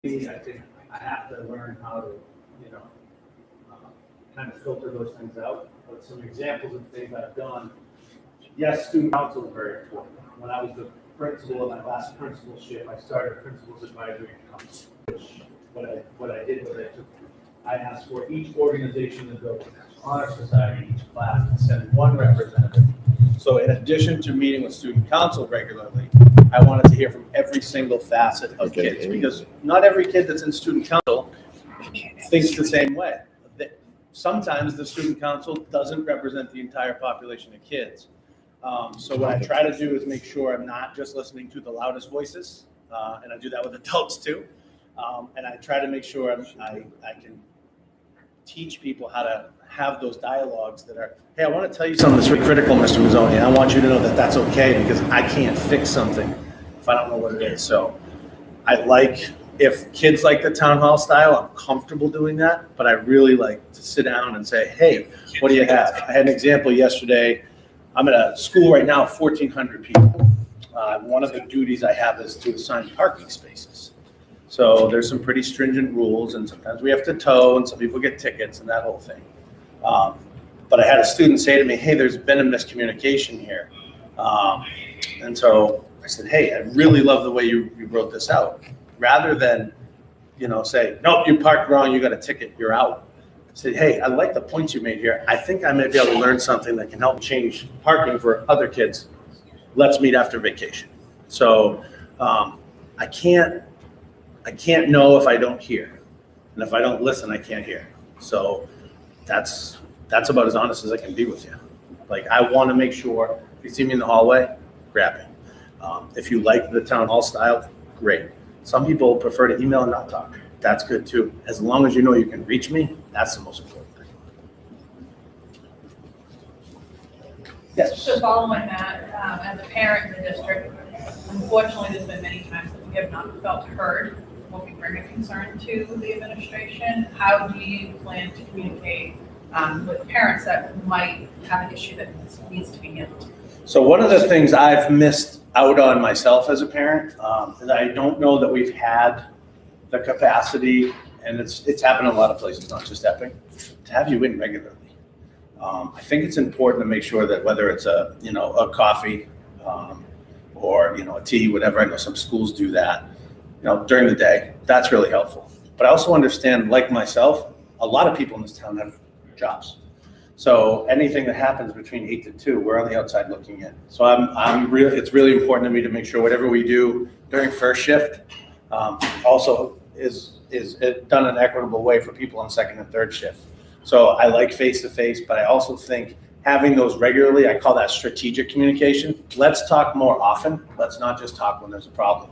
I think I have to learn how to, kind of filter those things out. But some examples of things I've done. Yes, student council is very important. When I was the principal of my last principalship, I started a principal's advisory council. What I did was I asked for each organization to go to honor society, each class, and send one representative. So in addition to meeting with student council regularly, I wanted to hear from every single facet of kids, because not every kid that's in student council thinks the same way. Sometimes the student council doesn't represent the entire population of kids. So what I try to do is make sure I'm not just listening to the loudest voices, and I do that with adults too. And I try to make sure I can teach people how to have those dialogues that are, hey, I want to tell you something that's really critical, Mr. Mazzone, and I want you to know that that's okay, because I can't fix something if I don't know what it is. So I like, if kids like the town hall style, I'm comfortable doing that, but I really like to sit down and say, hey, what do you have? I had an example yesterday. I'm at a school right now, 1,400 people. One of the duties I have is to assign parking spaces. So there's some pretty stringent rules, and sometimes we have to tow, and some people get tickets and that whole thing. But I had a student say to me, hey, there's been a miscommunication here. And so I said, hey, I really love the way you wrote this out. Rather than, say, nope, you parked wrong, you got a ticket, you're out. I said, hey, I like the points you made here. I think I may be able to learn something that can help change parking for other kids. Let's meet after vacation. So I can't know if I don't hear. And if I don't listen, I can't hear. So that's about as honest as I can be with you. Like, I want to make sure if you see me in the hallway, grab me. If you like the town hall style, great. Some people prefer to email and not talk. That's good too. As long as you know you can reach me, that's the most important thing. Yes. So following that, as a parent in the district, unfortunately, there's been many times that we have not felt heard when we bring a concern to the administration. How do you plan to communicate with parents that might have an issue that needs to be handled? So one of the things I've missed out on myself as a parent is I don't know that we've had the capacity, and it's happened in a lot of places, not just Epping, to have you in regularly. I think it's important to make sure that whether it's a coffee or a tea, whatever. I know some schools do that, during the day. That's really helpful. But I also understand, like myself, a lot of people in this town have jobs. So anything that happens between 8 to 2, we're on the outside looking in. So it's really important to me to make sure whatever we do during first shift also is done in an equitable way for people on second and third shift. So I like face-to-face, but I also think having those regularly, I call that strategic communication. Let's talk more often. Let's not just talk when there's a problem.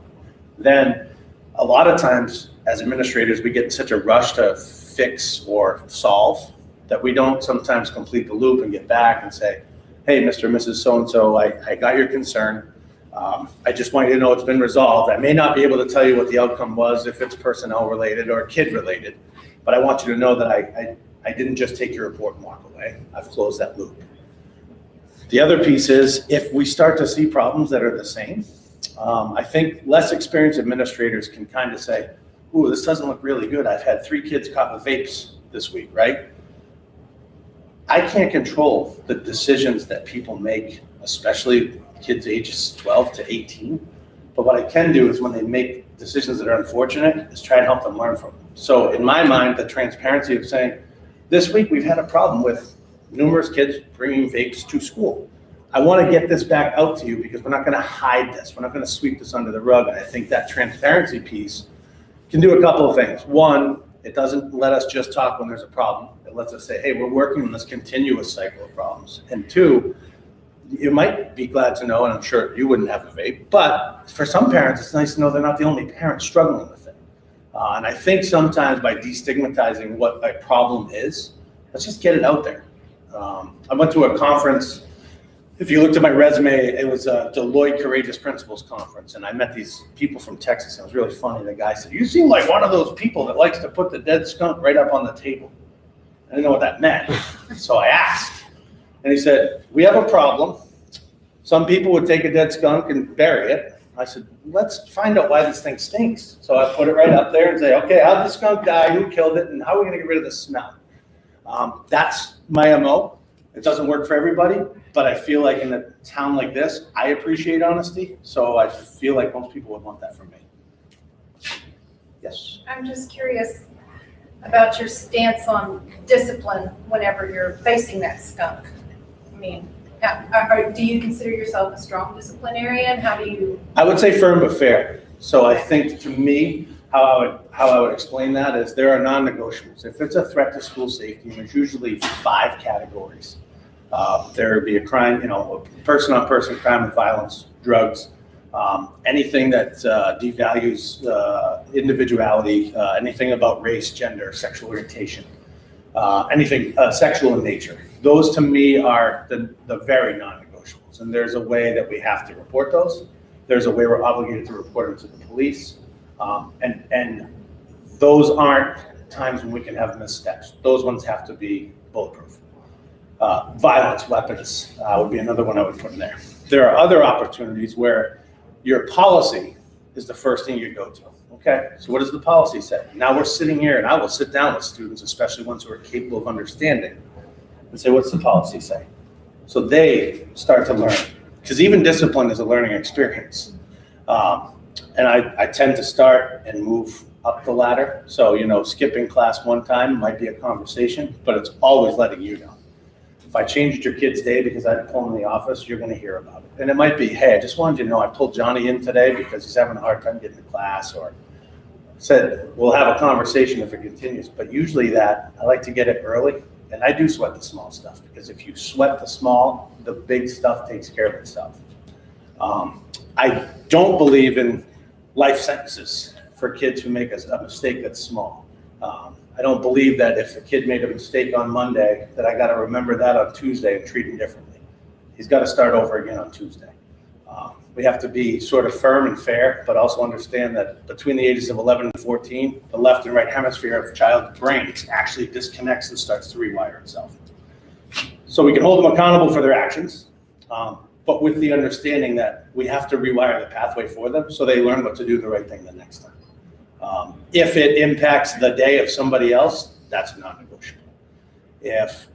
Then a lot of times as administrators, we get in such a rush to fix or solve that we don't sometimes complete the loop and get back and say, hey, Mr. and Mrs. So-and-so, I got your concern. I just want you to know it's been resolved. I may not be able to tell you what the outcome was if it's personnel related or kid related, but I want you to know that I didn't just take your report and walk away. I've closed that loop. The other piece is, if we start to see problems that are the same, I think less experienced administrators can kind of say, ooh, this doesn't look really good. I've had 3 kids caught with vapes this week, right? I can't control the decisions that people make, especially kids ages 12 to 18. But what I can do is when they make decisions that are unfortunate is try and help them learn from them. So in my mind, the transparency of saying, this week we've had a problem with numerous kids bringing vapes to school. I want to get this back out to you because we're not going to hide this. We're not going to sweep this under the rug. And I think that transparency piece can do a couple of things. One, it doesn't let us just talk when there's a problem. It lets us say, hey, we're working on this continuous cycle of problems. And 2, you might be glad to know, and I'm sure you wouldn't have a vape, but for some parents, it's nice to know they're not the only parent struggling with it. And I think sometimes by destigmatizing what a problem is, let's just get it out there. I went to a conference. If you looked at my resume, it was a Deloitte Courageous Principals Conference, and I met these people from Texas. It was really funny. The guy said, you seem like one of those people that likes to put the dead skunk right up on the table. I didn't know what that meant, so I asked. And he said, we have a problem. Some people would take a dead skunk and bury it. I said, let's find out why this thing stinks. So I put it right up there and say, okay, how'd the skunk die? Who killed it? And how are we going to get rid of the smell? That's my MO. It doesn't work for everybody, but I feel like in a town like this, I appreciate honesty. So I feel like most people would want that from me. Yes. I'm just curious about your stance on discipline whenever you're facing that skunk. I mean, do you consider yourself a strong disciplinarian? How do you? I would say firm but fair. So I think to me, how I would explain that is there are non-negotiables. If it's a threat to school safety, there's usually 5 categories. There would be a crime, person-on-person crime and violence, drugs, anything that devalues individuality, anything about race, gender, sexual orientation, anything sexual in nature. Those to me are the very non-negotiables. And there's a way that we have to report those. There's a way we're obligated to report them to the police. And those aren't times when we can have missteps. Those ones have to be bulletproof. Violence, weapons would be another one I would put in there. There are other opportunities where your policy is the first thing you go to. Okay, so what does the policy say? Now we're sitting here and I will sit down with students, especially ones who are capable of understanding, and say, what's the policy say? So they start to learn, because even discipline is a learning experience. And I tend to start and move up the ladder. So, skipping class one time might be a conversation, but it's always letting you know. If I changed your kid's day because I pull him in the office, you're going to hear about it. And it might be, hey, I just wanted you to know I pulled Johnny in today because he's having a hard time getting to class, or said we'll have a conversation if it continues. But usually I like to get it early, and I do sweat the small stuff, because if you sweat the small, the big stuff takes care of itself. I don't believe in life sentences for kids who make a mistake that's small. I don't believe that if a kid made a mistake on Monday, that I got to remember that on Tuesday and treat him differently. He's got to start over again on Tuesday. We have to be sort of firm and fair, but also understand that between the ages of 11 and 14, the left and right hemisphere of the child's brain actually disconnects and starts to rewire itself. So we can hold them accountable for their actions, but with the understanding that we have to rewire the pathway for them so they learn what to do the right thing the next time. If it impacts the day of somebody else, that's non-negotiable. If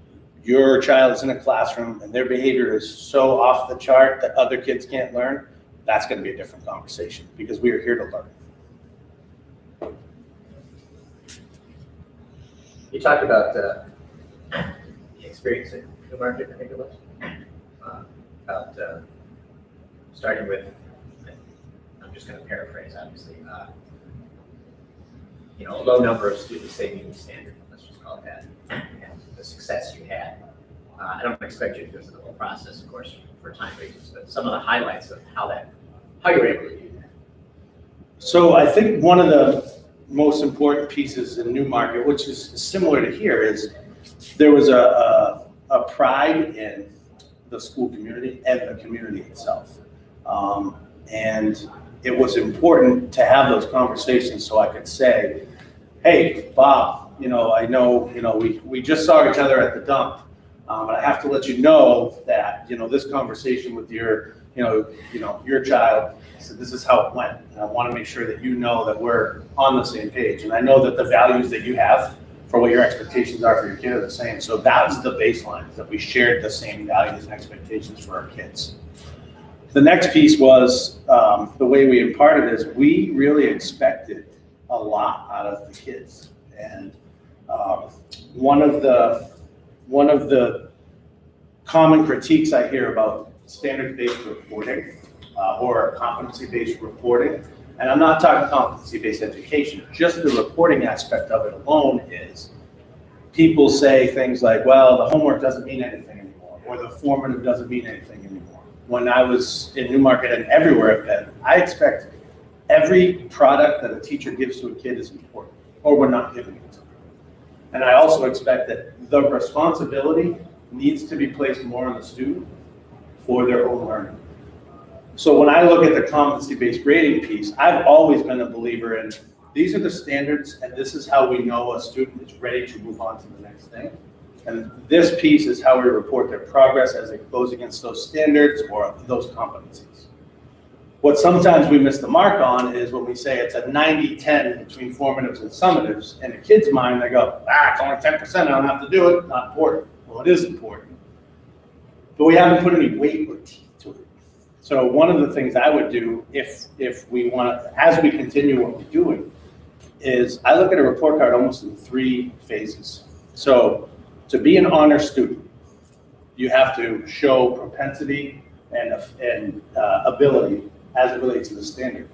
your child is in a classroom and their behavior is so off the chart that other kids can't learn, that's going to be a different conversation, because we are here to learn. You talked about the experience in Newmarket, I think it was, about starting with, I'm just going to paraphrase, obviously, a low number of students saving the standard, let's just call it that, and the success you had. I don't expect you to go through the whole process, of course, for time reasons, but some of the highlights of how you were able to do that. So I think one of the most important pieces in Newmarket, which is similar to here, is there was a pride in the school community and the community itself. And it was important to have those conversations so I could say, hey, Bob, I know, we just saw each other at the dump, but I have to let you know that, this conversation with your child, so this is how it went. And I want to make sure that you know that we're on the same page. And I know that the values that you have for what your expectations are for your kid are the same. So that was the baseline, that we shared the same values and expectations for our kids. The next piece was the way we imparted is we really expected a lot out of the kids. And one of the common critiques I hear about standards-based reporting or competency-based reporting, and I'm not talking competency-based education, just the reporting aspect of it alone is people say things like, well, the homework doesn't mean anything anymore, or the formative doesn't mean anything anymore. When I was in Newmarket and everywhere I've been, I expect every product that a teacher gives to a kid is important, or we're not giving it to them. And I also expect that the responsibility needs to be placed more on the student for their own learning. So when I look at the competency-based grading piece, I've always been a believer in these are the standards, and this is how we know a student is ready to move on to the next thing. And this piece is how we report their progress as it goes against those standards or those competencies. What sometimes we miss the mark on is when we say it's a 90-10 between formatives and summatives. In a kid's mind, they go, it's only 10%, I don't have to do it, not important. Well, it is important. But we haven't put any weight or teeth to it. So one of the things I would do if we want to, as we continue what we're doing, is I look at a report card almost in 3 phases. So to be an honor student, you have to show propensity and ability as it relates to the standard.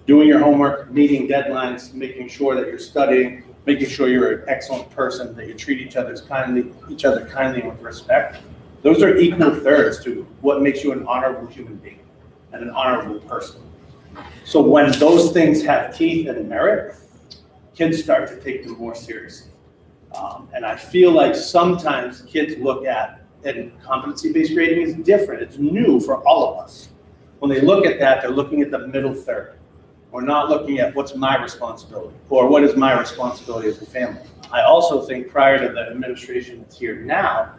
Doing your homework, meeting deadlines, making sure that you're studying, making sure you're an excellent person, that you treat each other kindly and with respect. Those are equal thirds to what makes you an honorable human being and an honorable person. So when those things have teeth and merit, kids start to take them more seriously. And I feel like sometimes kids look at, and competency-based grading is different. It's new for all of us. When they look at that, they're looking at the middle third. We're not looking at what's my responsibility or what is my responsibility as a family. I also think prior to the administration that's here now,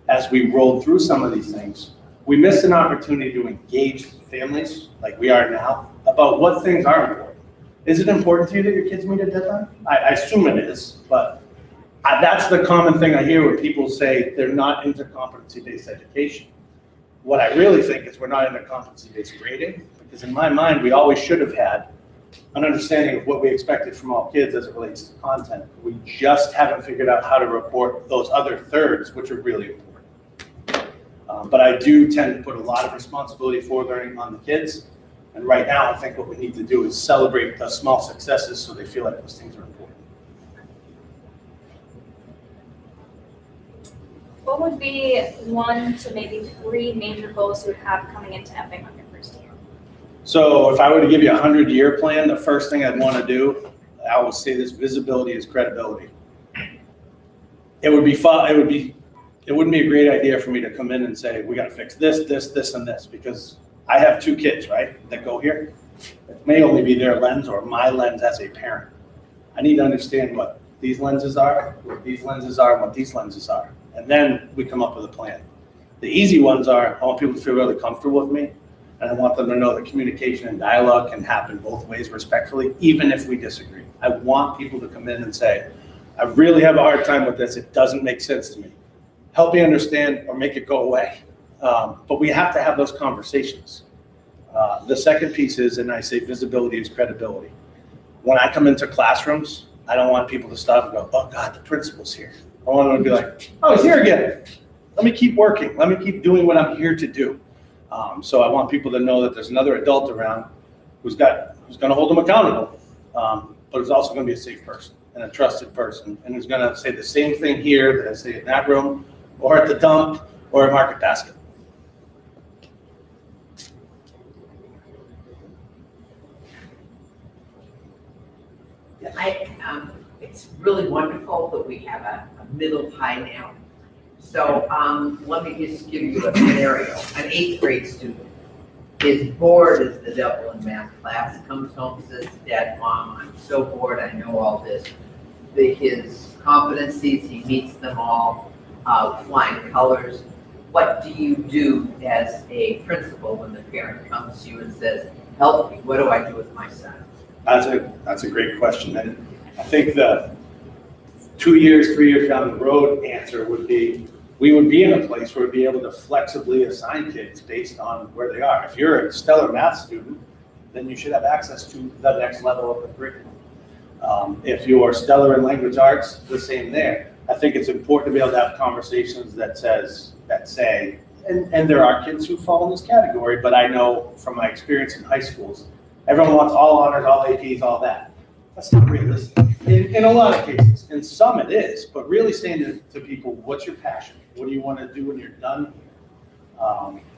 as we rolled through some of these things, we missed an opportunity to engage families like we are now about what things are important. Is it important to you that your kids meet a deadline? I assume it is, but that's the common thing I hear when people say they're not into competency-based education. What I really think is we're not into competency-based grading, because in my mind, we always should have had an understanding of what we expected from all kids as it relates to content. We just haven't figured out how to report those other thirds, which are really important. But I do tend to put a lot of responsibility for learning on the kids. And right now, I think what we need to do is celebrate the small successes so they feel like those things are important. What would be 1 to maybe 3 major goals you would have coming into Epping on your first year? So if I were to give you a 100-year plan, the first thing I'd want to do, I always say this, visibility is credibility. It wouldn't be a great idea for me to come in and say, we got to fix this, this, this, and this, because I have 2 kids, right, that go here. It may only be their lens or my lens as a parent. I need to understand what these lenses are, what these lenses are, and what these lenses are. And then we come up with a plan. The easy ones are, I want people to feel really comfortable with me, and I want them to know that communication and dialogue can happen both ways respectfully, even if we disagree. I want people to come in and say, I really have a hard time with this, it doesn't make sense to me. Help me understand or make it go away. But we have to have those conversations. The second piece is, and I say visibility is credibility. When I come into classrooms, I don't want people to stop and go, oh God, the principal's here. I want them to be like, oh, he's here again. Let me keep working. Let me keep doing what I'm here to do. So I want people to know that there's another adult around who's going to hold them accountable, but is also going to be a safe person and a trusted person, and who's going to say the same thing here that I say in that room, or at the dump, or at Market Basket. It's really wonderful that we have a middle high now. So let me just give you a scenario. An 8th grade student is bored as the devil in math class, comes home, says, Dad, Mom, I'm so bored, I know all this. His competencies, he meets them all, flying colors. What do you do as a principal when the parent comes to you and says, help me, what do I do with my son? That's a great question. And I think the 2 years, 3 years down the road answer would be, we would be in a place where we'd be able to flexibly assign kids based on where they are. If you're a stellar math student, then you should have access to the next level of the curriculum. If you are stellar in language arts, the same there. I think it's important to be able to have conversations that say, and there are kids who fall in this category, but I know from my experience in high schools, everyone wants all honors, all APs, all that. That's not realistic in a lot of cases. In some it is, but really saying to people, what's your passion? What do you want to do when you're done?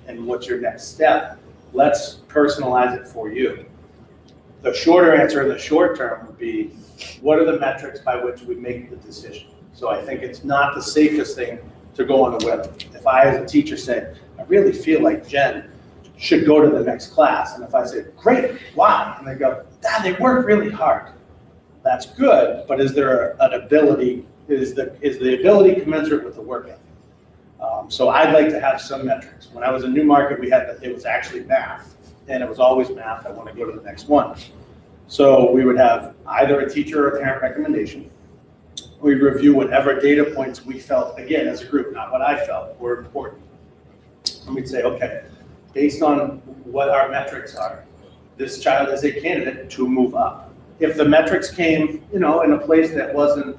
And what's your next step? Let's personalize it for you. The shorter answer in the short term would be, what are the metrics by which we make the decision? So I think it's not the safest thing to go on a whim. If I, as a teacher, say, I really feel like Jen should go to the next class, and if I say, great, why? And they go, Dad, they work really hard. That's good, but is there an ability, is the ability commensurate with the work ethic? So I'd like to have some metrics. When I was in Newmarket, it was actually math. and it was always math. I want to go to the next one. So we would have either a teacher or a parent recommendation. We'd review whatever data points we felt, again, as a group, not what I felt were important. And we'd say, okay, based on what our metrics are, this child is a candidate to move up. If the metrics came, in a place that wasn't,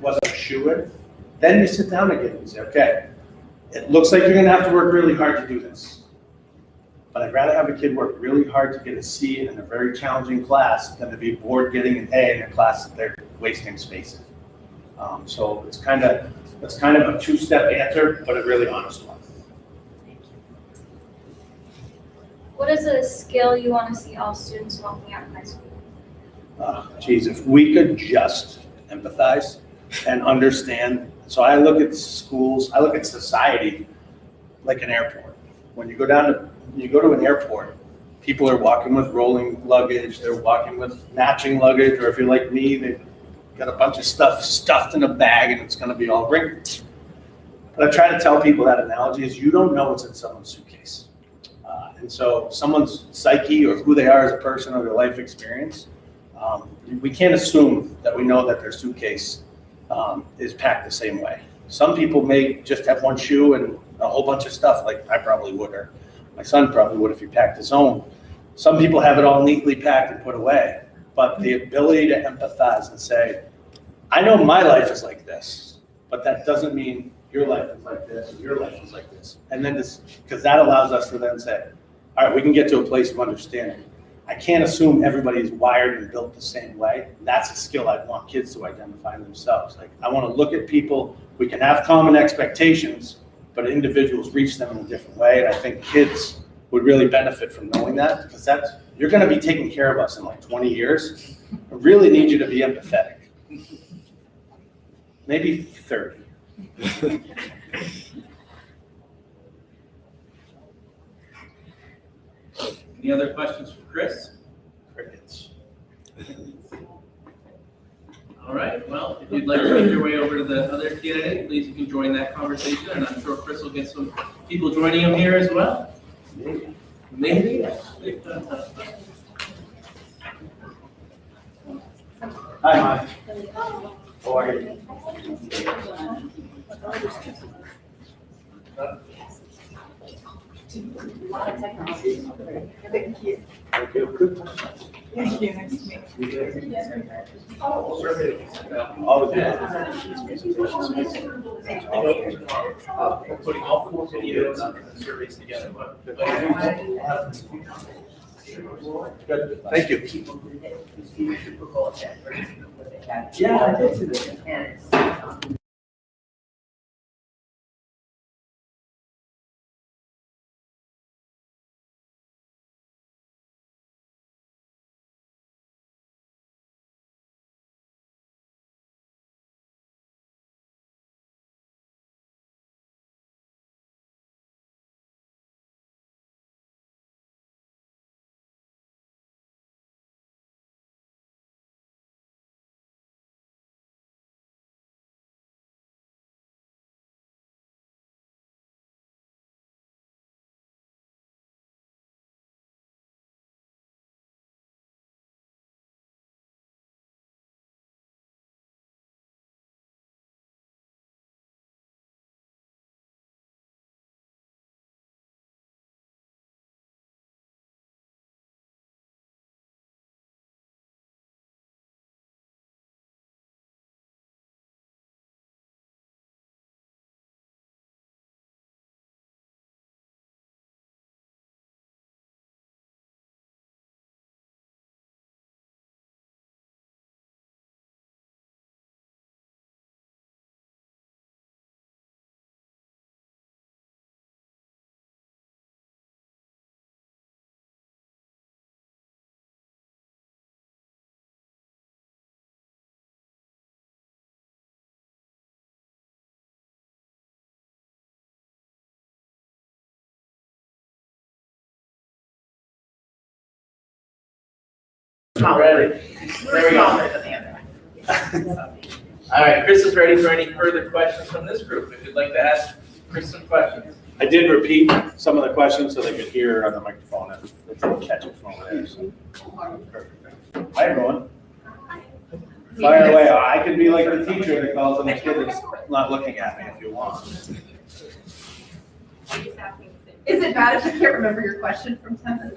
wasn't a shoo-in, then you sit down again and say, okay, it looks like you're gonna have to work really hard to do this. But I'd rather have a kid work really hard to get a C in a very challenging class than to be bored getting an A in a class that they're wasting space in. So it's kind of a two-step answer, but a really honest one. What is a skill you want to see all students walking out of high school? Geez, if we could just empathize and understand. So I look at schools, I look at society like an airport. When you go to an airport, people are walking with rolling luggage, they're walking with matching luggage, or if you're like me, they've got a bunch of stuff stuffed in a bag and it's gonna be all wrinkled. But I try to tell people that analogy is you don't know what's in someone's suitcase. And so someone's psyche or who they are as a person or their life experience, we can't assume that we know that their suitcase is packed the same way. Some people may just have one shoe and a whole bunch of stuff, like I probably would, or my son probably would if he packed his own. Some people have it all neatly packed and put away, but the ability to empathize and say, I know my life is like this, but that doesn't mean your life is like this, and your life is like this. And then because that allows us to then say, all right, we can get to a place of understanding. I can't assume everybody's wired and built the same way. That's a skill I want kids to identify themselves. Like, I want to look at people, we can have common expectations, but individuals reach them in a different way. And I think kids would really benefit from knowing that, because you're going to be taking care of us in like 20 years. I really need you to be empathetic. Maybe 30. Any other questions for Chris? Crickets. All right, well, if you'd like to make your way over to the other candidate, please you can join that conversation, and I'm sure Chris will get some people joining him here as well. Maybe. Hi. How are you? Thank you. Thank you. Good question. Thank you, nice to meet Always Putting all four videos and surveys together. Good. Thank you. Yeah, I did see that. Ready. There we go. All right, Chris is ready for any further questions from this group. If you'd like to ask Chris some questions. I did repeat some of the questions so they could hear on the microphone and they didn't catch it from over there. So. Perfect. Hi, everyone. Fire away. I could be like the teacher that calls on the kid that's not looking at me if you want. Is it bad if I can't remember your question from 10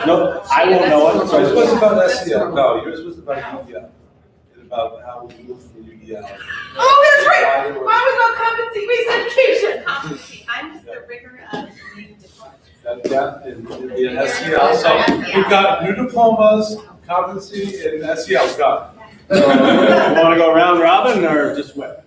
No, I won't know it. So Yours was about SEL, no, yours was about UEL, and about how we move from UEL. Oh, that's right. Mine was about competency-based education. Competency, I'm just the rigor of new diplomas. Yeah, and SEL, so we've got new diplomas, competency, and SEL's got. You want to go round robin or just whip?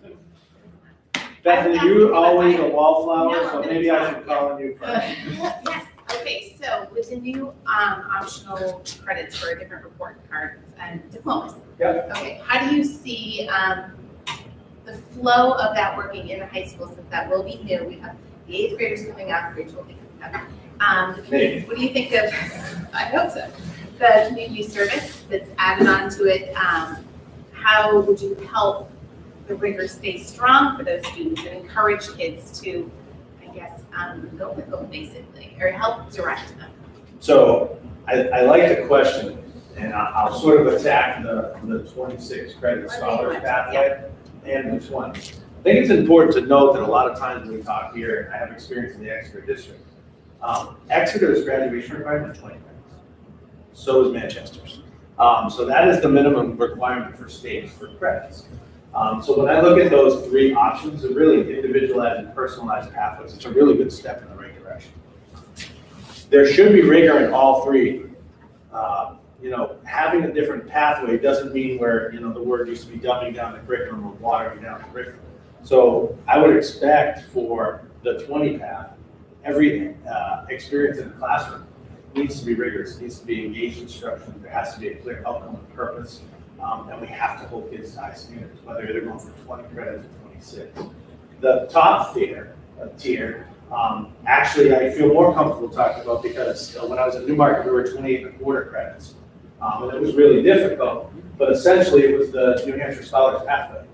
Bethany, you always a wallflower, so maybe I should call on you first. Yes, okay, so with the new optional credits for different report cards and diplomas. Yep. Okay, how do you see the flow of that working in the high school, since that will be new? We have the 8th graders coming up, grades will be coming up. Maybe. What do you think of, I hope so, the community service that's added on to it? How would you help the rigor stay strong for those students and encourage kids to, I guess, go with them basically, or help direct them? So I like the question, and I'll sort of attack the 26 credit scholars pathway and the 20. I think it's important to note that a lot of times when we talk here, and I have experience in the Exeter district, Exeter's graduation requirement is 20 credits. So is Manchester's. So that is the minimum requirement for states for credits. So when I look at those 3 options, they're really individualized and personalized pathways. It's a really good step in the right direction. There should be rigor in all 3. Having a different pathway doesn't mean where, the word used to be dumbing down the curriculum or watering down the curriculum. So I would expect for the 20 path, every experience in the classroom needs to be rigorous, needs to be engaged instruction, there has to be a clear outcome and purpose. And we have to hold kids to high standards, whether they're going for 20 credits or 26. The top tier, actually I feel more comfortable talking about because when I was at Newmarket, we were 28.25 credits. And it was really difficult, but essentially it was the New Hampshire Scholars Pathway.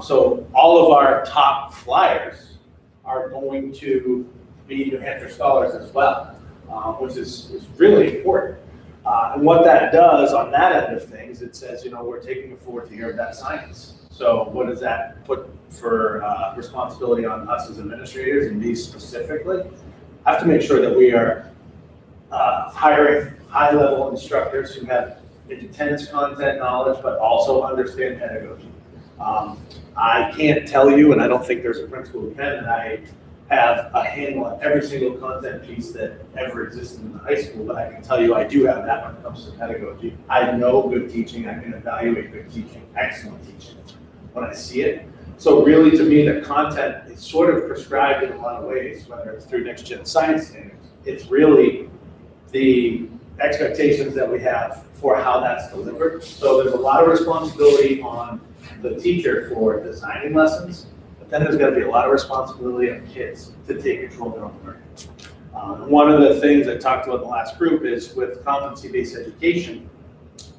So all of our top flyers are going to be New Hampshire Scholars as well, which is really important. And what that does on that end of things, it says, we're taking a 4th year of that science. So what does that put for responsibility on us as administrators and me specifically? I have to make sure that we are hiring high-level instructors who have intense content knowledge, but also understand pedagogy. I can't tell you, and I don't think there's a principal who can, that I have a handle on every single content piece that ever existed in the high school, but I can tell you I do have that when it comes to pedagogy. I know good teaching, I can evaluate good teaching, excellent teaching when I see it. So really to me, the content is sort of prescribed in a lot of ways, whether it's through next gen science standards. It's really the expectations that we have for how that's delivered. So there's a lot of responsibility on the teacher for designing lessons, but then there's got to be a lot of responsibility on kids to take control of their own learning. One of the things I talked about in the last group is with competency-based education,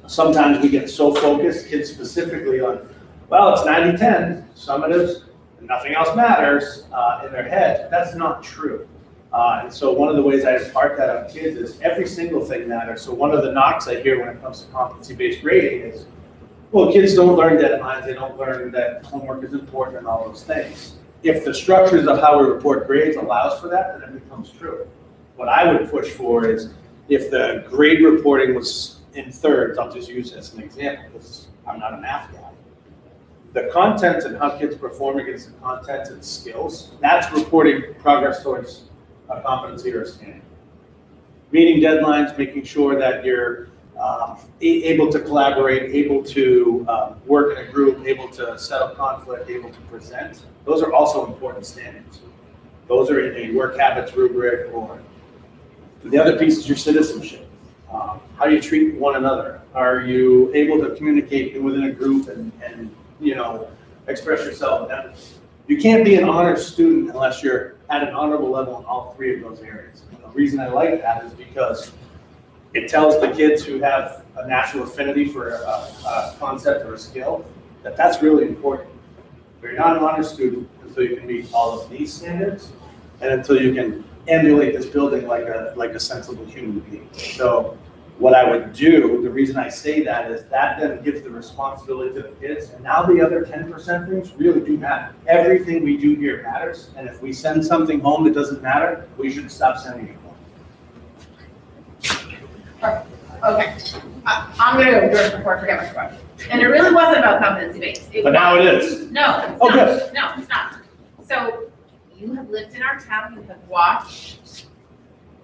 sometimes we get so focused, kids specifically, on, well, it's 90-10, summatives, and nothing else matters in their head. That's not true. And so one of the ways I impart that on kids is every single thing matters. So one of the knocks I hear when it comes to competency-based grading is, well, kids don't learn deadlines, they don't learn that homework is important and all those things. If the structures of how we report grades allows for that, then it becomes true. What I would push for is if the grade reporting was in thirds, I'll just use this as an example because I'm not a math guy. The content and how kids perform against the content and skills, that's reporting progress towards a competency or a standard. Meeting deadlines, making sure that you're able to collaborate, able to work in a group, able to settle conflict, able to present. Those are also important standards. Those are in a work habits rubric, or the other piece is your citizenship. How you treat one another. Are you able to communicate within a group and express yourself? Now, you can't be an honors student unless you're at an honorable level in all 3 of those areas. And the reason I like that is because it tells the kids who have a natural affinity for a concept or a skill that that's really important. But you're not an honors student until you can meet all of these standards. and until you can emulate this building like a sensible human being. So what I would do, the reason I say that is that then gives the responsibility to the kids, and now the other 10% things really do matter. Everything we do here matters, and if we send something home that doesn't matter, we should stop sending it home. Okay, I'm gonna go first before I forget my question. And it really wasn't about competency-based. But now it is. No, it's Oh, not. good. No, it's not. So you have lived in our town, you have watched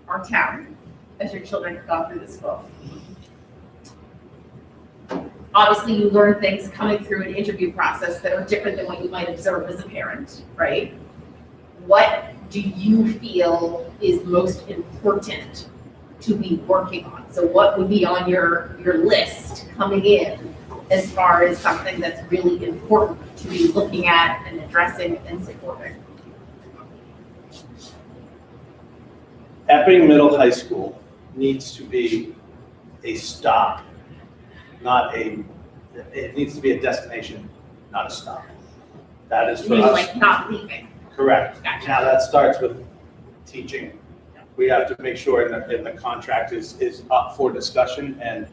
our town as your children have gone through the school. Obviously, you learn things coming through an interview process that are different than what you might observe as a parent, right? What do you feel is most important to be working on? So what would be on your list coming in as far as something that's really important to be looking at and addressing and supporting? Epping Middle High School needs to be a stop, it needs to be a destination, not a stop. That is for Meaning us. like not leaving. Correct. Gotcha. Now, that starts with teaching. We have to make sure that the contract is up for discussion, and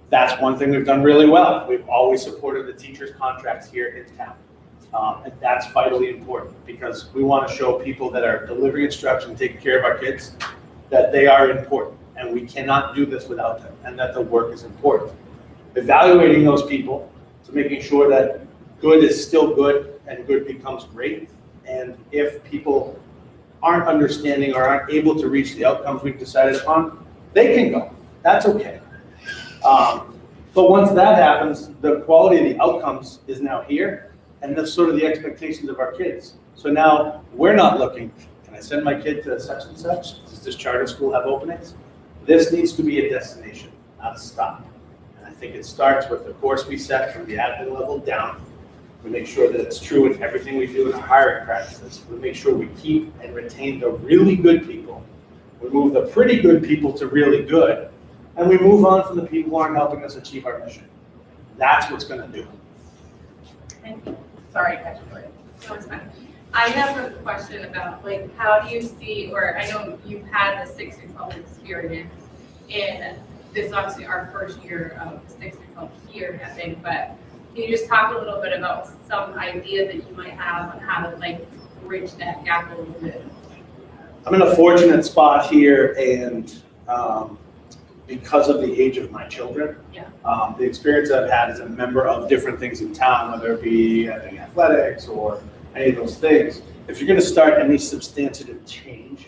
that's one thing we've done really well. We've always supported the teachers' contracts here in town. And that's vitally important, because we want to show people that are delivering instruction, taking care of our kids, that they are important, and we cannot do this without them, and that the work is important. Evaluating those people to making sure that good is still good and good becomes great. And if people aren't understanding or aren't able to reach the outcomes we've decided upon, they can go. That's okay. But once that happens, the quality of the outcomes is now here, and that's sort of the expectations of our kids. So now we're not looking, can I send my kid to such and such? Does this charter school have openings? This needs to be a destination, not a stop. And I think it starts with the course we set from the admin level down. We make sure that it's true in everything we do in our hiring practices. We make sure we keep and retain the really good people. We move the pretty good people to really good, and we move on from the people who aren't helping us achieve our mission. That's what's gonna do. Thank you. Sorry, Patrick. No, it's fine. I have a question about, like, how do you see, or I know you've had the 6 through 12 experience, and this is obviously our first year of 6 through 12 here in Epping, but can you just talk a little bit about some idea that you might have on how to, like, bridge that gap a little bit? I'm in a fortunate spot here, and because of the age of my children, Yeah. the experience I've had as a member of different things in town, whether it be athletics or any of those things, if you're gonna start any substantive change,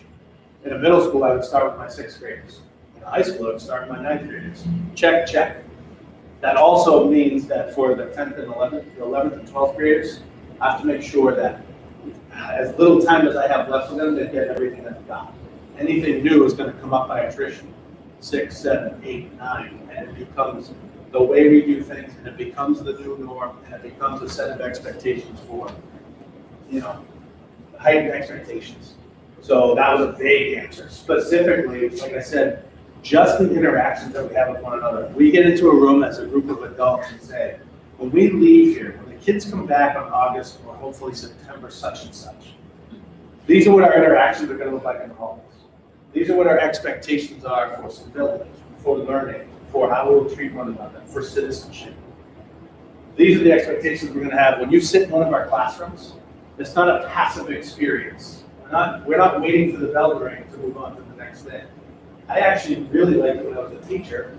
in a middle school, I would start with my 6th graders. In high school, I would start with my 9th graders. Check, check. That also means that for the 10th and 11th and 12th graders, I have to make sure that as little time as I have left with them, they get everything that they got. Anything new is gonna come up by attrition. 6, 7, 8, 9, and it becomes the way we do things, and it becomes the new norm, and it becomes a set of expectations for, heightened expectations. So that was a vague answer. Specifically, like I said, just the interactions that we have with one another. We get into a room as a group of adults and say, when we leave here, when the kids come back on August or hopefully September such and such, these are what our interactions are gonna look like in the halls. These are what our expectations are for civility, for learning, for how we will treat one another, for citizenship. These are the expectations we're gonna have. When you sit in one of our classrooms, it's not a passive experience. We're not waiting for the bell to ring to move on to the next thing. I actually really liked it when I was a teacher,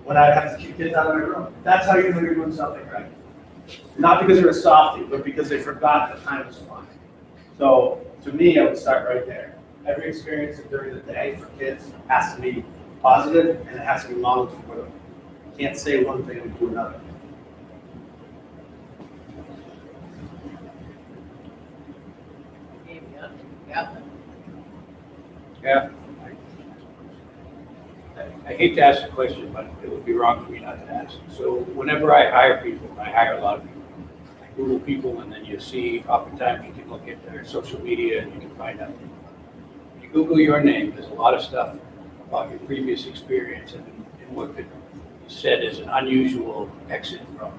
when I'd have to keep kids out of my room. That's how you know you're doing something right. Not because they're a softie, but because they forgot the time was flying. So to me, I would start right there. Every experience during the day for kids has to be positive, and it has to be modeled for them. You can't say one thing and do another. Yeah. I hate to ask the question, but it would be wrong for me not to ask. So whenever I hire people, I hire a lot of people. I Google people, and then you see, oftentimes you can look at their social media and you can find out. When you Google your name, there's a lot of stuff about your previous experience and what could be said is an unusual exit from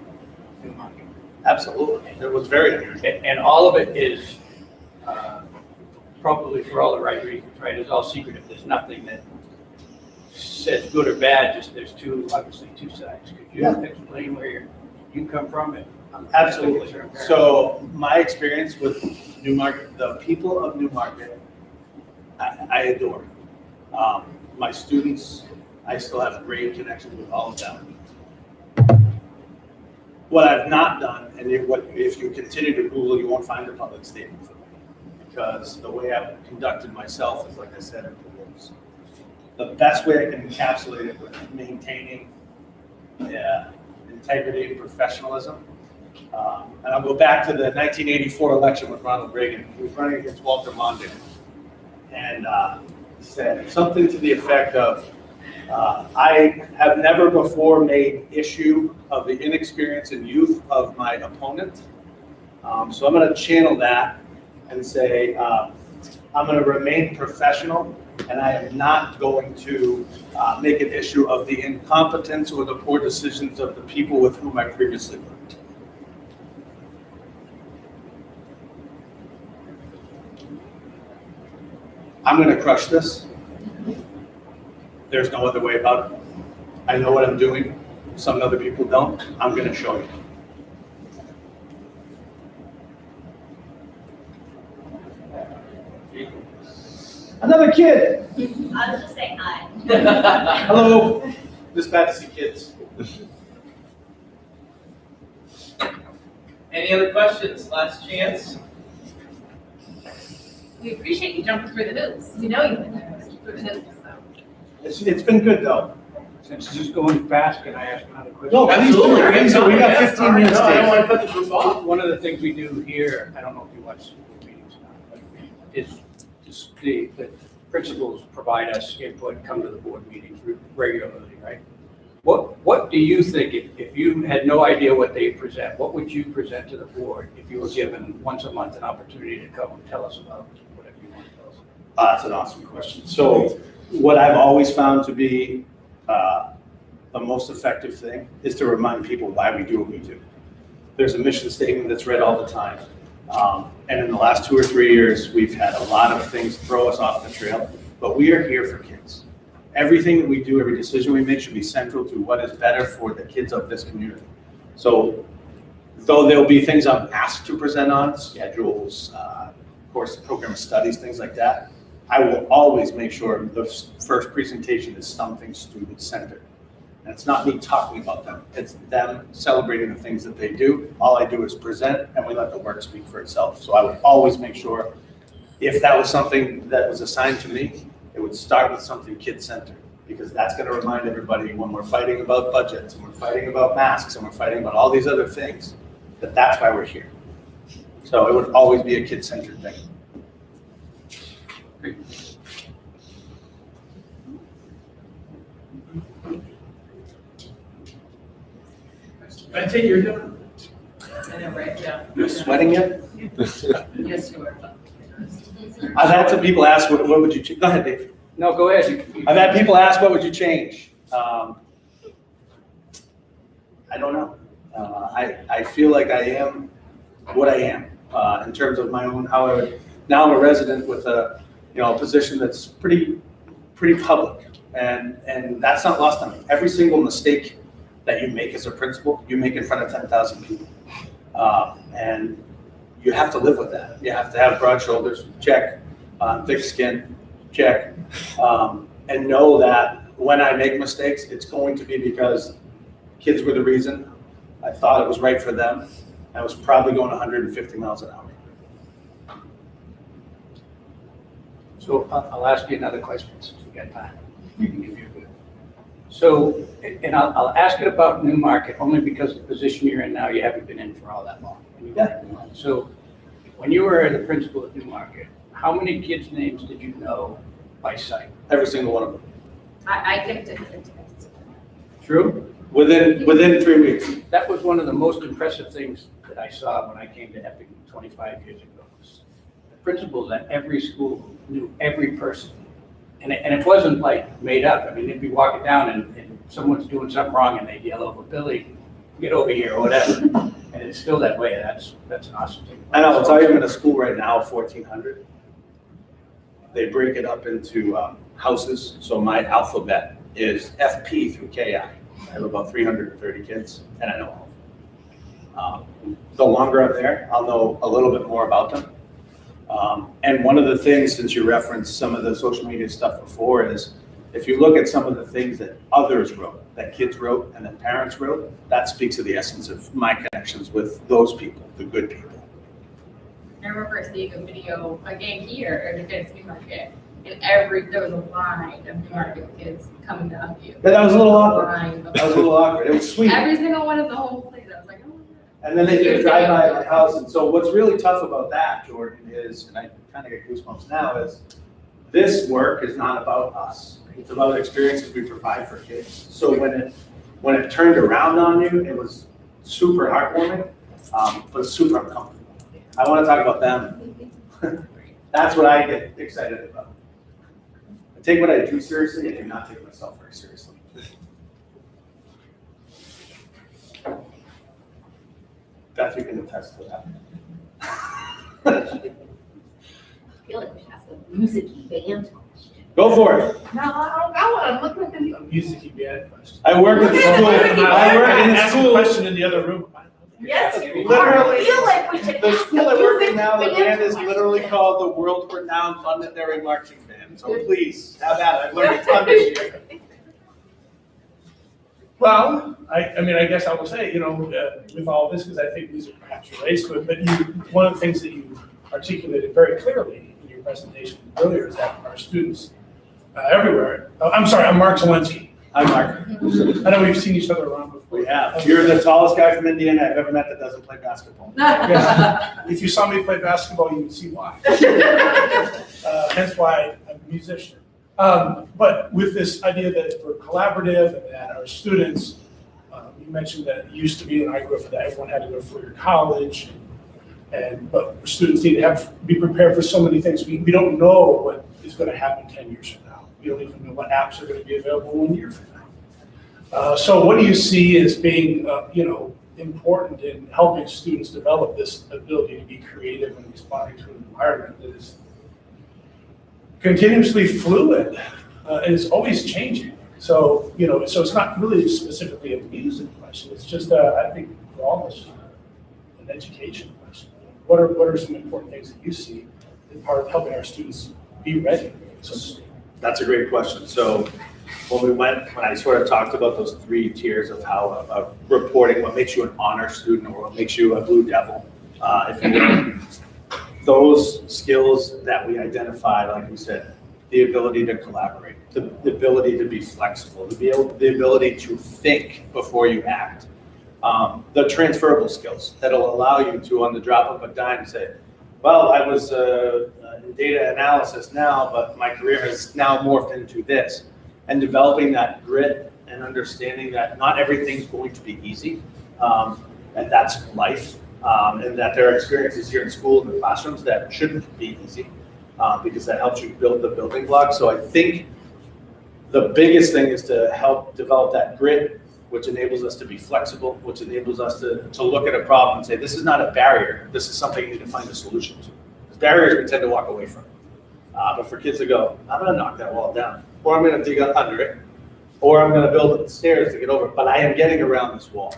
Newmarket. Absolutely. It was very unusual. And all of it is probably for all the right reasons, right? It's all secretive. There's nothing that says good or bad, just there's obviously two sides. Could you explain where you come from? Absolutely. So my experience with Newmarket, the people of Newmarket, I adore. My students, I still have great connections with all of them. What I've not done, and if you continue to Google, you won't find a public statement for me. Because the way I've conducted myself is, like I said, in the rules. The best way I can encapsulate it with maintaining integrity and professionalism. And I'll go back to the 1984 election with Ronald Reagan. He was running against Walter Mondale. And said something to the effect of, I have never before made issue of the inexperience and youth of my opponent. So I'm going to channel that and say, I'm going to remain professional, and I am not going to make an issue of the incompetence or the poor decisions of the people with whom I previously worked. I'm going to crush this. There's no other way about it. I know what I'm doing. Some other people don't. I'm going to show you. Another kid. I was just saying hi. Hello. Just glad to see kids. Any other questions? Last chance. We appreciate you jumping through the hoops. We know you've been through the hoops, so. It's been good though. Since this is going fast, can I ask another question? No, please do. We got 15 minutes. No, I don't Dave. want to put the group off. One of the things we do here, I don't know if you watch the meetings or not, but is the principals provide us input, come to the board meetings regularly, right? What do you think, if you had no idea what they present, what would you present to the board if you were given once a month an opportunity to come and tell us about whatever you want to tell us? That's an awesome question. So what I've always found to be the most effective thing is to remind people why we do what we do. There's a mission statement that's read all the time. And in the last 2 or 3 years, we've had a lot of things throw us off the trail, but we are here for kids. Everything that we do, every decision we make should be central to what is better for the kids of this community. So though there'll be things I'm asked to present on, schedules, of course, program of studies, things like that, I will always make sure the first presentation is something student-centered. And it's not me talking about them, it's them celebrating the things that they do. All I do is present, and we let the work speak for itself. So I would always make sure, if that was something that was assigned to me, it would start with something kid-centered, because that's going to remind everybody when we're fighting about budgets, and we're fighting about masks, and we're fighting about all these other things, that's why we're here. So it would always be a kid-centered thing. Great. Can I take your turn? I know, right, yeah. You're sweating yet? Yes, you are. I've had some people ask, what would you change? Go ahead, Dave. No, go ahead. I've had people ask, what would you change? I don't know. I feel like I am what I am in terms of my own, how I would, now I'm a resident with a position that's pretty public, and that's not lost on me. Every single mistake that you make as a principal, you make in front of 10,000 people. And you have to live with that. You have to have broad shoulders, check, thick skin, check, and know that when I make mistakes, it's going to be because kids were the reason. I thought it was right for them. I was probably going 150 miles an hour. So I'll ask you another question since we got time. If you're good. So, and I'll ask it about Newmarket only because the position you're in now, you haven't been in for all that long. So when you were the principal at Newmarket, how many kids' names did you know by sight? Every single one of them. I kept it. True? Within 3 weeks. That was one of the most impressive things that I saw when I came to Epping 25 years ago. The principals at every school knew every person. And it wasn't like made up. I mean, they'd be walking down and someone's doing something wrong and they'd yell over, Billy, get over here or whatever. And it's still that way. That's an awesome thing. I know, it's not even a school right now, 1,400. they break it up into houses. So my alphabet is FP through KI. I have about 330 kids, and I know all of them. The longer I'm there, I'll know a little bit more about them. And one of the things, since you referenced some of the social media stuff before, is if you look at some of the things that others wrote, that kids wrote and that parents wrote, that speaks to the essence of my connections with those people, the good people. I remember seeing a video, again here, at the kids' flea market, and there was a line of flea market kids coming to hug you. But that was a little awkward. Line That was a little awkward. It was sweet. Every single one of the whole place, I was like, oh my God. And then they did a drive-by at my house. And so what's really tough about that, Jordan, is, and I kind of get goosebumps now, is this work is not about us. It's about experiences we provide for kids. So when it turned around on you, it was super heartwarming, but super uncomfortable. I want to talk about them. That's what I get excited about. I take what I do seriously and do not take myself very seriously. Beth, you can attest to that. I feel like we should ask a music-y band question. Go for it. No, I don't got one. I'm looking at the. A music-y band question. I work at the school. I work in the Ask a school. question in the other room. Yes, Literally. I feel like we should The ask school a I work in music now, the band is question. literally called the world-renowned Londonderry Marching Band. So please, have at it. I've learned a ton this year. Well, I mean, I guess I will say, with all this, because I think these are perhaps related to it, but one of the things that you articulated very clearly in your presentation earlier is that our students everywhere, I'm sorry, I'm Mark Zelensky. Hi, Mark. I know we've seen each other around before. We have. You're the tallest guy from Indiana I've ever met that doesn't play basketball. Yes. If you saw me play basketball, you would see why. Hence why I'm a musician. But with this idea that we're collaborative and that our students, you mentioned that it used to be, and I grew up, that everyone had to go to four-year college, but students need to be prepared for so many things. We don't know what is going to happen 10 years from now. We don't even know what apps are going to be available 1 year from now. So what do you see as being, important in helping students develop this ability to be creative and responding to an environment that is continuously fluid and is always changing? So, so it's not really specifically a music question. It's just, I think, for all of us, an education question. What are some important things that you see as part of helping our students be ready? So, that's a great question. So when I sort of talked about those 3 tiers of how reporting, what makes you an honor student or what makes you a Blue Devil, if you will, those skills that we identified, like we said, the ability to collaborate, the ability to be flexible, the ability to think before you act, the transferable skills that'll allow you to, on the drop of a dime, say, well, I was in data analysis now, but my career has now morphed into this. And developing that grit and understanding that not everything's going to be easy, and that's life, and that there are experiences here in school and the classrooms that shouldn't be easy, because that helps you build the building blocks. So I think the biggest thing is to help develop that grit, which enables us to be flexible, which enables us to look at a problem and say, this is not a barrier, this is something you need to find a solution to. Because barriers we tend to walk away from. But for kids to go, I'm gonna knock that wall down, or I'm gonna dig under it, or I'm gonna build stairs to get over it, but I am getting around this wall.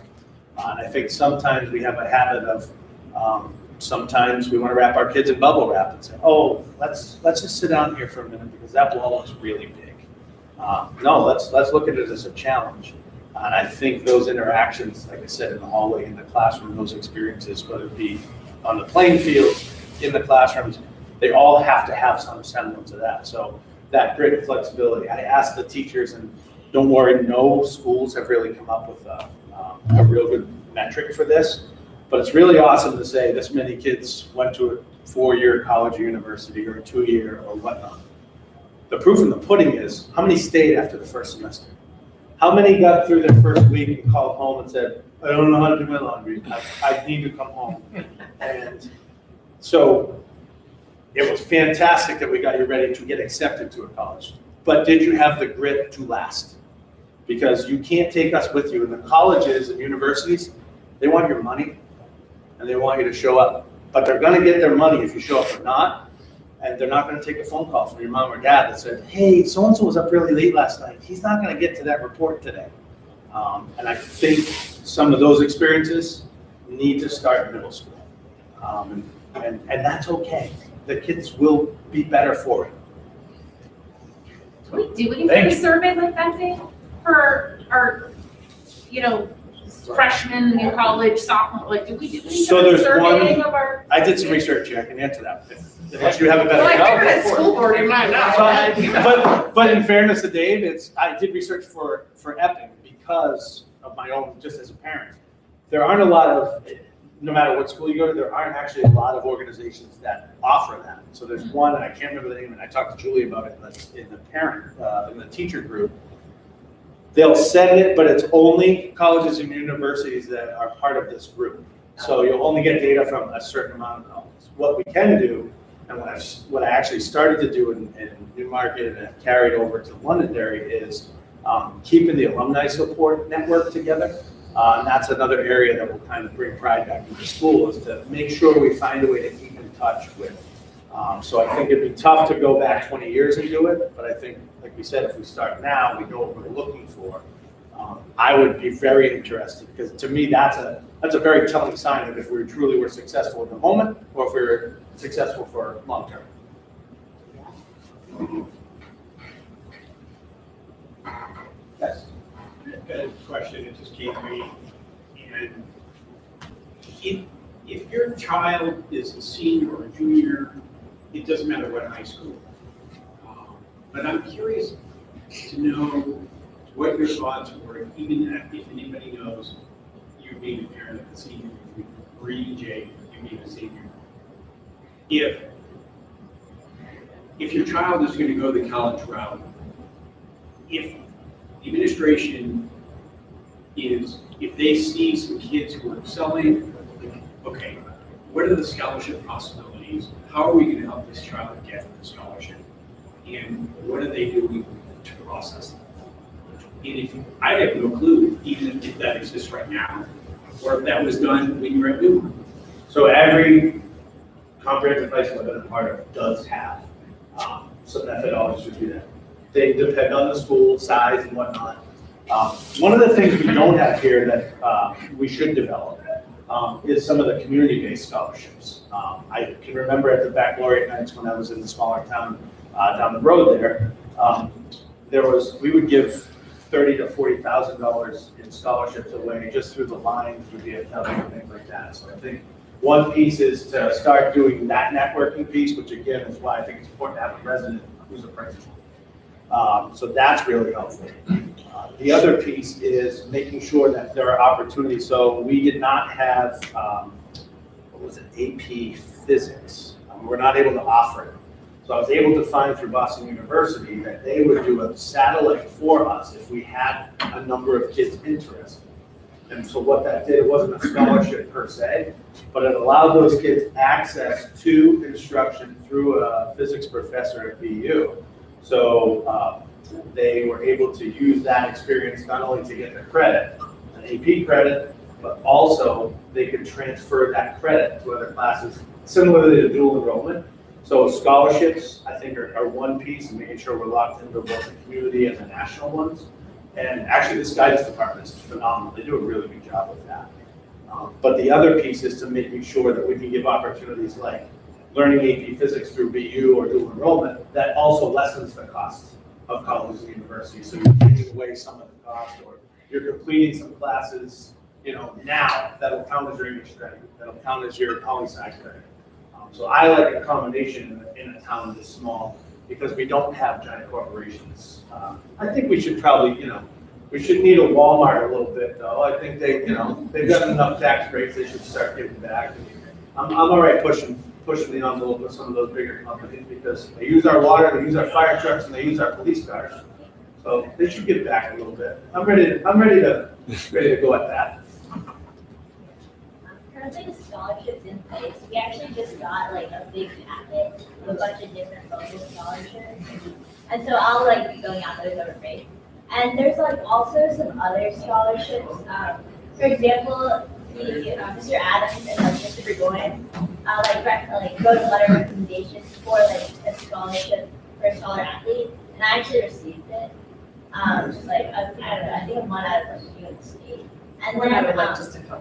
And I think sometimes we have a habit of, sometimes we wanna wrap our kids in bubble wrap and say, oh, let's just sit down here for a minute because that wall is really big. No, let's look at it as a challenge. And I think those interactions, like I said, in the hallway, in the classroom, those experiences, whether it be on the playing field, in the classrooms, they all have to have some semblance of that. So that grit and flexibility, I asked the teachers, and don't worry, no schools have really come up with a real good metric for this, but it's really awesome to say this many kids went to a 4-year college or university or a 2-year or whatnot. The proof in the pudding is how many stayed after the first semester? How many got through their first week and called home and said, I don't know how to do my laundry. I need to come home. And so it was fantastic that we got you ready to get accepted to a college. But did you have the grit to last? Because you can't take us with you. And the colleges and universities, they want your money and they want you to show up. But they're going to get their money if you show up or not. And they're not gonna take a phone call from your mom or dad that said, hey, so-and-so was up really late last night. He's not gonna get to that report today. And I think some of those experiences need to start in middle school. And that's okay. The kids will be better for it. Do we do any Thank kind of you. survey like that, Dave? For our, freshmen in college, sophomore, like, do we do any So kind of there's surveying one- of our? I did some research here, I can answer that, unless you have a better. Well, I figured at school board, you might know. But in fairness to Dave, I did research for Epping because of my own, just as a parent. There aren't a lot of, no matter what school you go to, there aren't actually a lot of organizations that offer that. So there's one, and I can't remember the name, and I talked to Julie about it in the teacher group. They'll send it, but it's only colleges and universities that are part of this group. So you'll only get data from a certain amount of colleges. What we can do, and what I actually started to do in Newmarket and have carried over to Londonderry is keeping the alumni support network together. And that's another area that will kind of bring pride back into school, is to make sure we find a way to keep in touch with. So I think it'd be tough to go back 20 years and do it, but I think, like we said, if we start now, we know what we're looking for. I would be very interested, because to me, that's a very telling sign of if we truly were successful in the moment, or if we're successful for long term. Yes. I've got a question that just came to me, and if your child is a senior or a junior, it doesn't matter what high school. But I'm curious to know what your thoughts were, even if anybody knows, you being a parent of a senior, or even Jay, you being a senior. If your child is going to go the college route, if the administration if they see some kids who are excelling, okay, what are the scholarship possibilities? How are we going to help this child get the scholarship? And what are they doing to process that? And I have no clue, even if that exists right now, or if that was done when you were at Newmarket. So every comprehensive high school I've been a part of does have some methodologies to do that. They depend on the school size and whatnot. One of the things we don't have here that we should develop is some of the community-based scholarships. I can remember at the baccalaureate nights when I was in the smaller town down the road there, we would give $30,000 to $40,000 in scholarships away just through the line, through VFW and things like that. So I think one piece is to start doing that networking piece, which again is why I think it's important to have a resident who's a principal. So that's really helpful. The other piece is making sure that there are opportunities. So we did not have, AP Physics. We're not able to offer it. So I was able to find through Boston University that they would do a satellite for us if we had a number of kids interested. And so what that did, it wasn't a scholarship per se, but it allowed those kids access to instruction through a physics professor at BU. So they were able to use that experience not only to get the credit, an AP credit, but also they could transfer that credit to other classes, similarly to dual enrollment. So scholarships, I think, are one piece, and making sure we're locked into both the community and the national ones. And actually, this guidance department is phenomenal. They do a really good job with that. But the other piece is to making sure that we can give opportunities like learning AP Physics through BU or dual enrollment that also lessens the cost of colleges and universities. So you're taking away some of the cost, or you're completing some classes, now that'll count as your English credit, that'll count as your poli-sci credit. So I like a combination in a town this small, because we don't have giant corporations. I think we should probably, we should need a Walmart a little bit, though. I think they've got enough tax breaks, they should start giving back. I'm all right pushing the envelope with some of those bigger companies, because they use our water, they use our fire trucks, and they use our police cars. So they should give back a little bit. I'm ready to go at that. Currently, the scholarships in place, we actually just got a big packet of a bunch of different local scholarships. And so I'll be going out those over break. And there's also some other scholarships. For example, Mr. Adams and Mr. Burgoyne, wrote a letter of recommendation for like a scholarship for a scholar athlete, and I actually received it. I don't know, I think I'm one out of like a few in the state. And then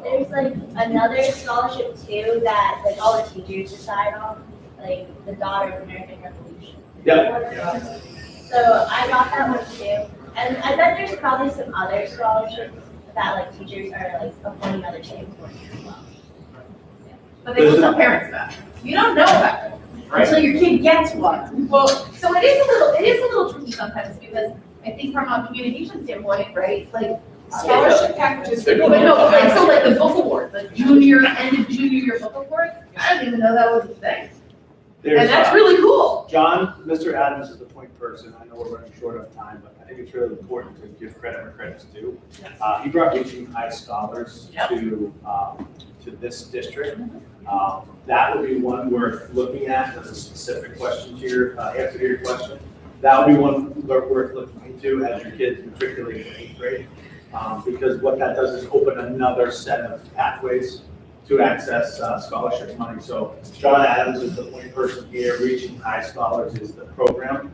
there's like another scholarship too that like all the teachers decide on, like the Daughter of American Revolution. Yeah. So I got that one too, and I bet there's probably some other scholarships that like teachers are like appointing other kids for as well. But they don't tell parents about it. You don't know about it until your kid gets one. Well, so it is a little tricky sometimes because I think from a communication standpoint, right, like scholarship packages, but no, but like, so like the book award, the end of junior year book award, I didn't even know that was a thing. And that's really cool. John, Mr. Adams is the point person. I know we're running short on time, but I think it's really important to give credit where credit's due. He brought reaching high scholars to this district. That would be one worth looking at as a specific question to your answer to your question. That would be one worth looking into as your kids matriculate in 8th grade. Because what that does is open another set of pathways to access scholarship money. So John Adams is the point person here. Reaching High Scholars is the program.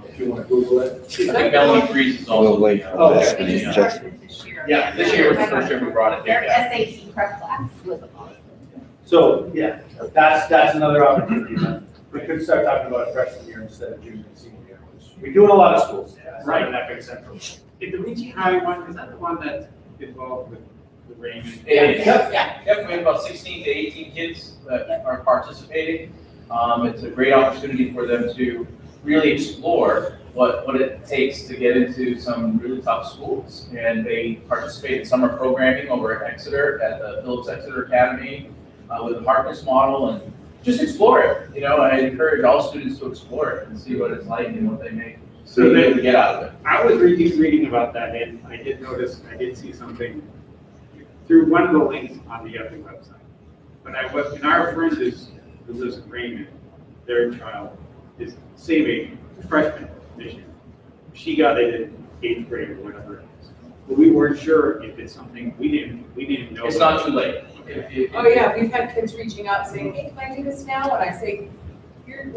If you want to Google it. I think Melanie Freeze is also. Okay. We just started this year. Yeah, this year was the first year we brought it Their here. SAT prep class was awesome. So yeah, that's another opportunity. We could start talking about a freshman year instead of junior and senior year. We do in a lot of schools. Right. In Epping Central. Is the Reaching High one, is that the one that's involved with the Raymond? It is. Yeah. Yep, we have about 16 to 18 kids that are participating. It's a great opportunity for them to really explore what it takes to get into some really tough schools. And they participate in summer programming over at Exeter, at the Phillips Exeter Academy, with the Harkness model, and just explore it. You know, I encourage all students to explore it and see what it's like and what they may So be able to get out of it. I was reading about that, and I did see something through one of the links on the Epping website. But and our friend who lives in Raymond, their child is same age, freshman this year. She got it in 8th grade or whatever it is. But we weren't sure if it's something, we didn't know. It's not too late. Oh, yeah, we've had kids reaching out saying, hey, can I do this now? And I say, here's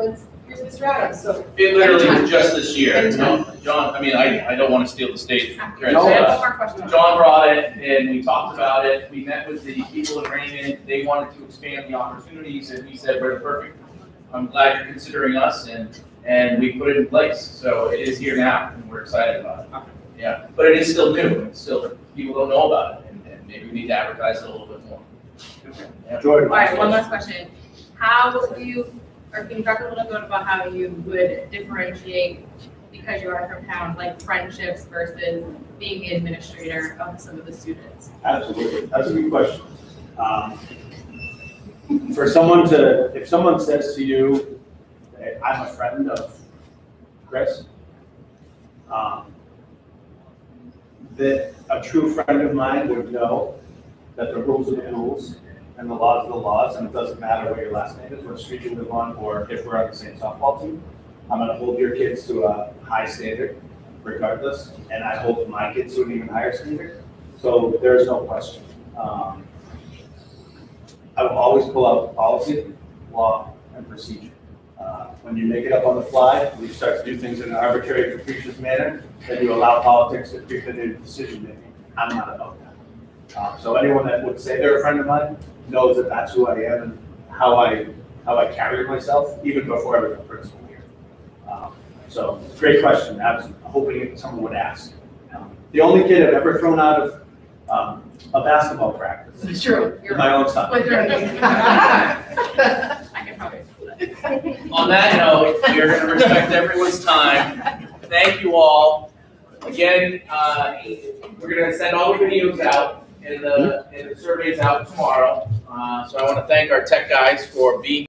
Mr. Adams, so. It literally Anytime. was just this year. Anytime. John, I mean, I don't want to steal the stage from Karen. No, Sayles. one more question. John brought it and we talked about it. We met with the people in Raymond. They wanted to expand the opportunities and we said, we're perfect. I'm glad you're considering us and we put it in place. So it is here now and we're excited about it. Yeah, but it is still new. It's still, people don't know about it and maybe we need to advertise it a little bit more. Yeah. Jordan. All right, one last question. How will you, or can you talk a little bit about how you would differentiate, because you are from town, like friendships versus being the administrator of some of the students? Absolutely, that's a good question. If someone says to you, I'm a friend of Chris, that a true friend of mine would know that the rules are the rules and the laws are the laws, and it doesn't matter what your last name is, what street you live on, or if we're on the same softball team. I'm gonna hold your kids to a high standard regardless, and I hold my kids to an even higher standard. So there's no question. I will always pull out policy, law, and procedure. When you make it up on the fly, when you start to do things in an arbitrary, capricious manner, then you allow politics to creep into decision making. I'm not about that. So anyone that would say they're a friend of mine knows that that's who I am and how I carry myself, even before I was a principal here. So great question. I was hoping someone would ask. The only kid I've ever thrown out of a basketball practice. It's true. Is my own son. I can probably do that. On that note, we're going to respect everyone's time. Thank you all. Again, we're going to send all the videos out and the surveys out tomorrow. So I want to thank our tech guys for being